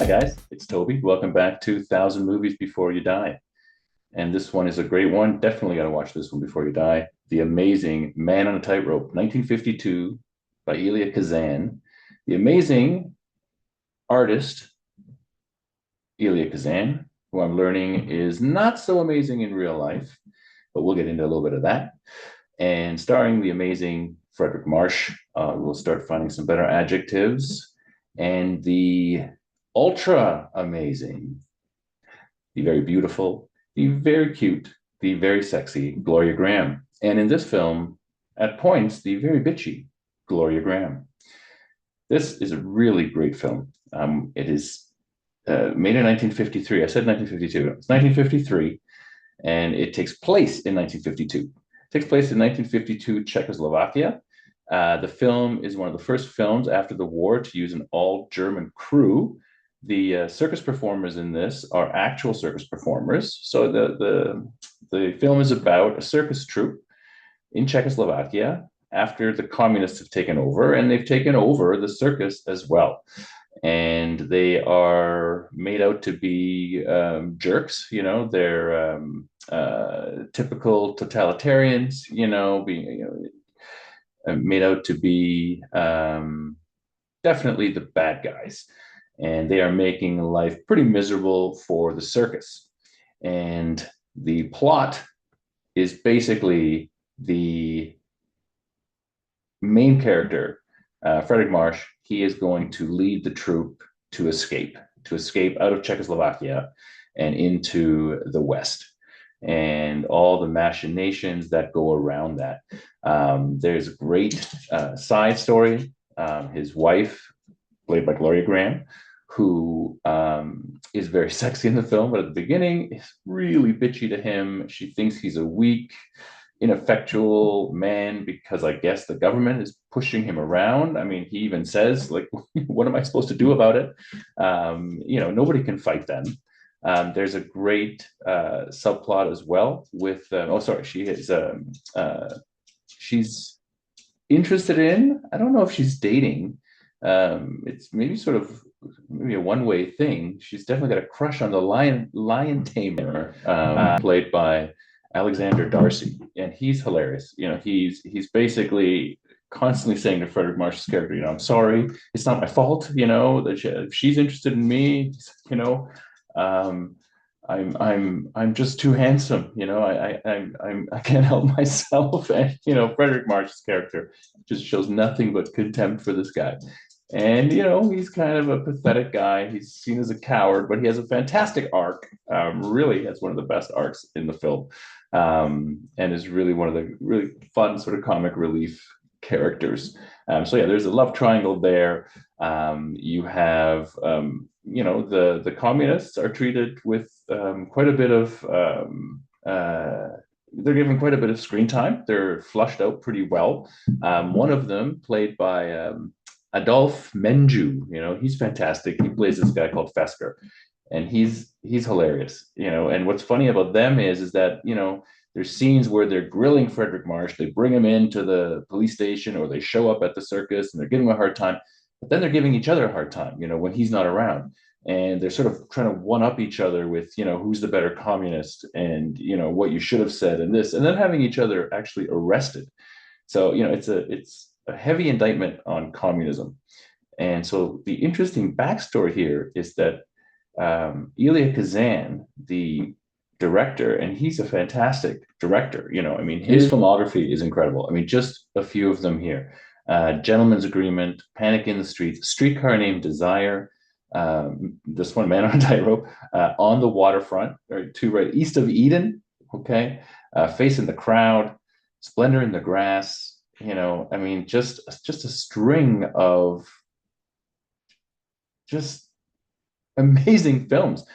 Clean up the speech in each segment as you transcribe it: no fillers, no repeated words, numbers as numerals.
guys, it's Toby. Welcome back to 1,000 Movies Before You Die. And this one is a great one. Definitely got to watch this one before you die. The Amazing Man on a Tightrope, 1952 by Elia Kazan. The amazing artist, Elia Kazan, who I'm learning is not so amazing in real life, but we'll get into a little bit of that. And starring the amazing Fredric March. We'll start finding some better adjectives. And the ultra amazing, the very beautiful, the very cute, the very sexy Gloria Grahame. And in this film, at points, the very bitchy Gloria Grahame. This is a really great film. It is made in 1953. I said 1952. It's 1953, and it takes place in 1952. It takes place in 1952 Czechoslovakia. The film is one of the first films after the war to use an all-German crew. The circus performers in this are actual circus performers. So the film is about a circus troupe in Czechoslovakia after the communists have taken over, and they've taken over the circus as well. And they are made out to be jerks, they're typical totalitarians, being made out to be definitely the bad guys. And they are making life pretty miserable for the circus. And the plot is basically the main character, Fredric March. He is going to lead the troupe to escape out of Czechoslovakia and into the West, and all the machinations that go around that. There's a great side story. His wife, played by Gloria Grahame, who is very sexy in the film, but at the beginning is really bitchy to him. She thinks he's a weak, ineffectual man because I guess the government is pushing him around. I mean, he even says, like, what am I supposed to do about it? Nobody can fight them. There's a great subplot as well with, she's interested in, I don't know if she's dating. It's maybe a one-way thing. She's definitely got a crush on the lion tamer, played by Alexander Darcy, and he's hilarious. He's basically constantly saying to Fredric March's character, I'm sorry, it's not my fault. That she's interested in me. I'm just too handsome. I can't help myself. And Fredric March's character just shows nothing but contempt for this guy. And he's kind of a pathetic guy. He's seen as a coward, but he has a fantastic arc. Really has one of the best arcs in the film, and is really one of the really fun sort of comic relief characters. There's a love triangle there. You have the communists are treated with quite a bit of they're given quite a bit of screen time. They're flushed out pretty well. One of them, played by Adolf Menju, he's fantastic. He plays this guy called Fesker, and he's hilarious. And what's funny about them is that there's scenes where they're grilling Fredric March. They bring him into the police station, or they show up at the circus and they're giving him a hard time. But then they're giving each other a hard time, when he's not around. And they're sort of trying to one up each other with, who's the better communist, and, what you should have said, and this, and then having each other actually arrested. So, it's a heavy indictment on communism. And so the interesting backstory here is that Elia Kazan, the director, and he's a fantastic director. His filmography is incredible. Just a few of them here. Gentleman's Agreement, Panic in the Streets, Streetcar Named Desire, this one, Man on a Tightrope, On the Waterfront, or to right east of Eden, okay, Face in the Crowd, Splendor in the Grass. Just a string of just amazing films.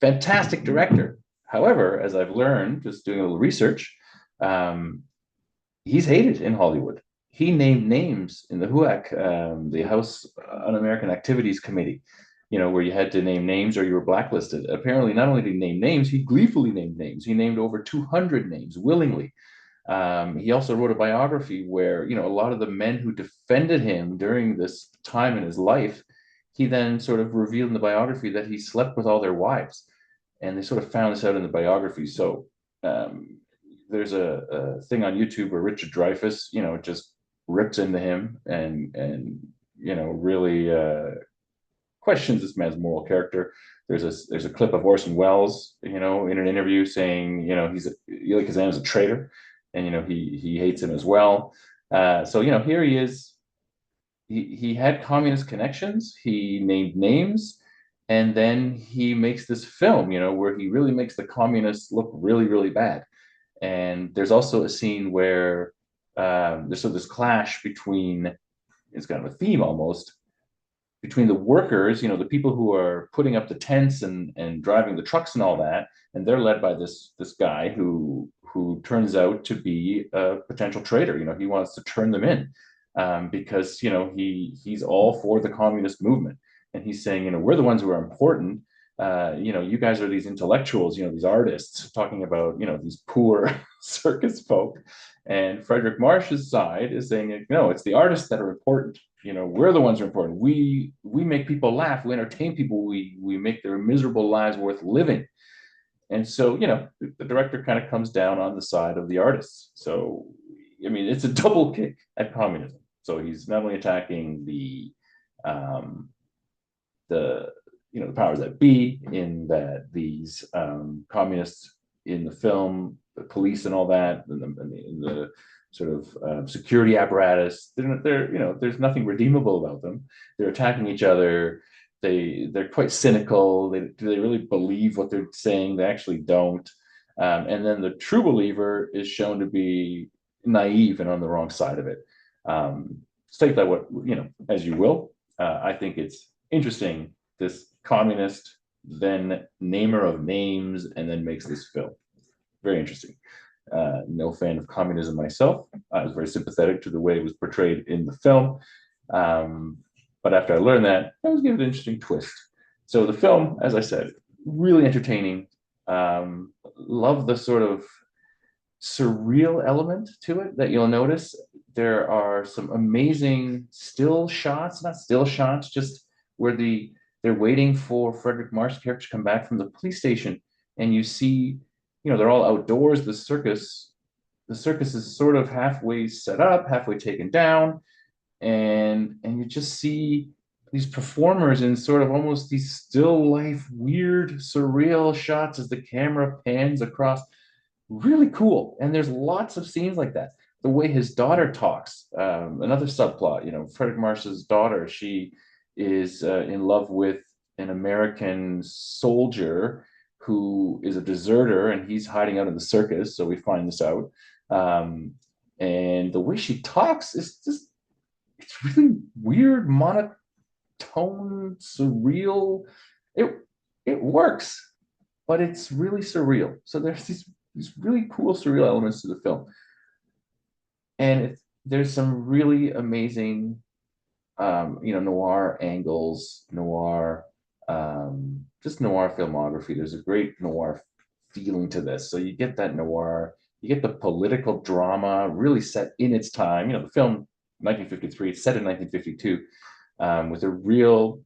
Fantastic director. However, as I've learned just doing a little research, he's hated in Hollywood. He named names in the HUAC, the House Un-American Activities Committee, where you had to name names or you were blacklisted. Apparently, not only did he name names, he gleefully named names. He named over 200 names willingly. He also wrote a biography where, a lot of the men who defended him during this time in his life, he then sort of revealed in the biography that he slept with all their wives, and they sort of found this out in the biography. So um, there's a thing on YouTube where Richard Dreyfuss, just rips into him and really questions this man's moral character. There's a clip of Orson Welles, in an interview saying, Elia Kazan is a traitor, and he hates him as well. So here he is. He had communist connections. He named names, and then he makes this film, where he really makes the communists look really, really bad. And there's also a scene where there's sort of this clash between, it's kind of a theme almost, between the workers, the people who are putting up the tents and driving the trucks and all that, and they're led by this guy who turns out to be a potential traitor. He wants to turn them in because he's all for the communist movement, and he's saying, we're the ones who are important. You guys are these intellectuals, these artists, talking about these poor circus folk. And Fredric March's side is saying, no, it's the artists that are important. We're the ones who are important. We make people laugh. We entertain people. We make their miserable lives worth living. And so, the director kind of comes down on the side of the artists. So, I mean, it's a double kick at communism. So he's not only attacking the powers that be, in that these communists in the film, the police and all that, and the sort of security apparatus, there's nothing redeemable about them. They're attacking each other. They're quite cynical. Do they really believe what they're saying? They actually don't. And then the true believer is shown to be naive and on the wrong side of it. Take that as you will. I think it's interesting, this communist, then namer of names, and then makes this film. Very interesting. No fan of communism myself. I was very sympathetic to the way it was portrayed in the film. But after I learned that, I was given an interesting twist. So the film, as I said, really entertaining. Love the sort of surreal element to it that you'll notice. There are some amazing still shots, not still shots, just where they're waiting for Fredric March's character to come back from the police station, and you see, they're all outdoors. The circus is sort of halfway set up, halfway taken down, and you just see these performers in sort of almost these still life, weird, surreal shots as the camera pans across. Really cool. And there's lots of scenes like that. The way his daughter talks, another subplot, Fredric March's daughter, she is in love with an American soldier who is a deserter, and he's hiding out in the circus. So we find this out. And the way she talks is just, it's really weird, monotone, surreal. It works, but it's really surreal. So there's these really cool surreal elements to the film, and there's some really amazing noir angles, just noir filmography. There's a great noir feeling to this. So you get that noir, you get the political drama really set in its time. The film 1953, it's set in 1952, with a real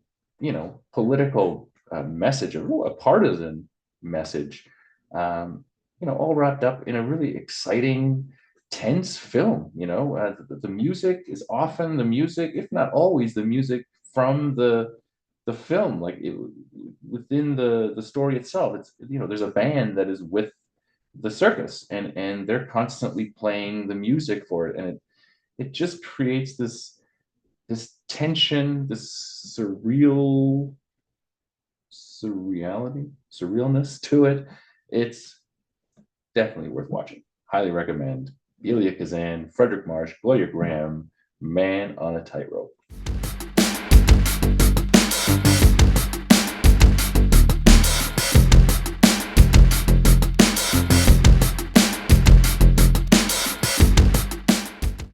political message, a partisan message, all wrapped up in a really exciting, tense film. The music is often the music, if not always, the music from the film, like within the story itself. It's there's a band that is with the circus, and they're constantly playing the music for it, and it just creates this tension, this surrealness to it. It's definitely worth watching. Highly recommend. Elia Kazan, Fredric March, Gloria Graham, Man on a Tightrope.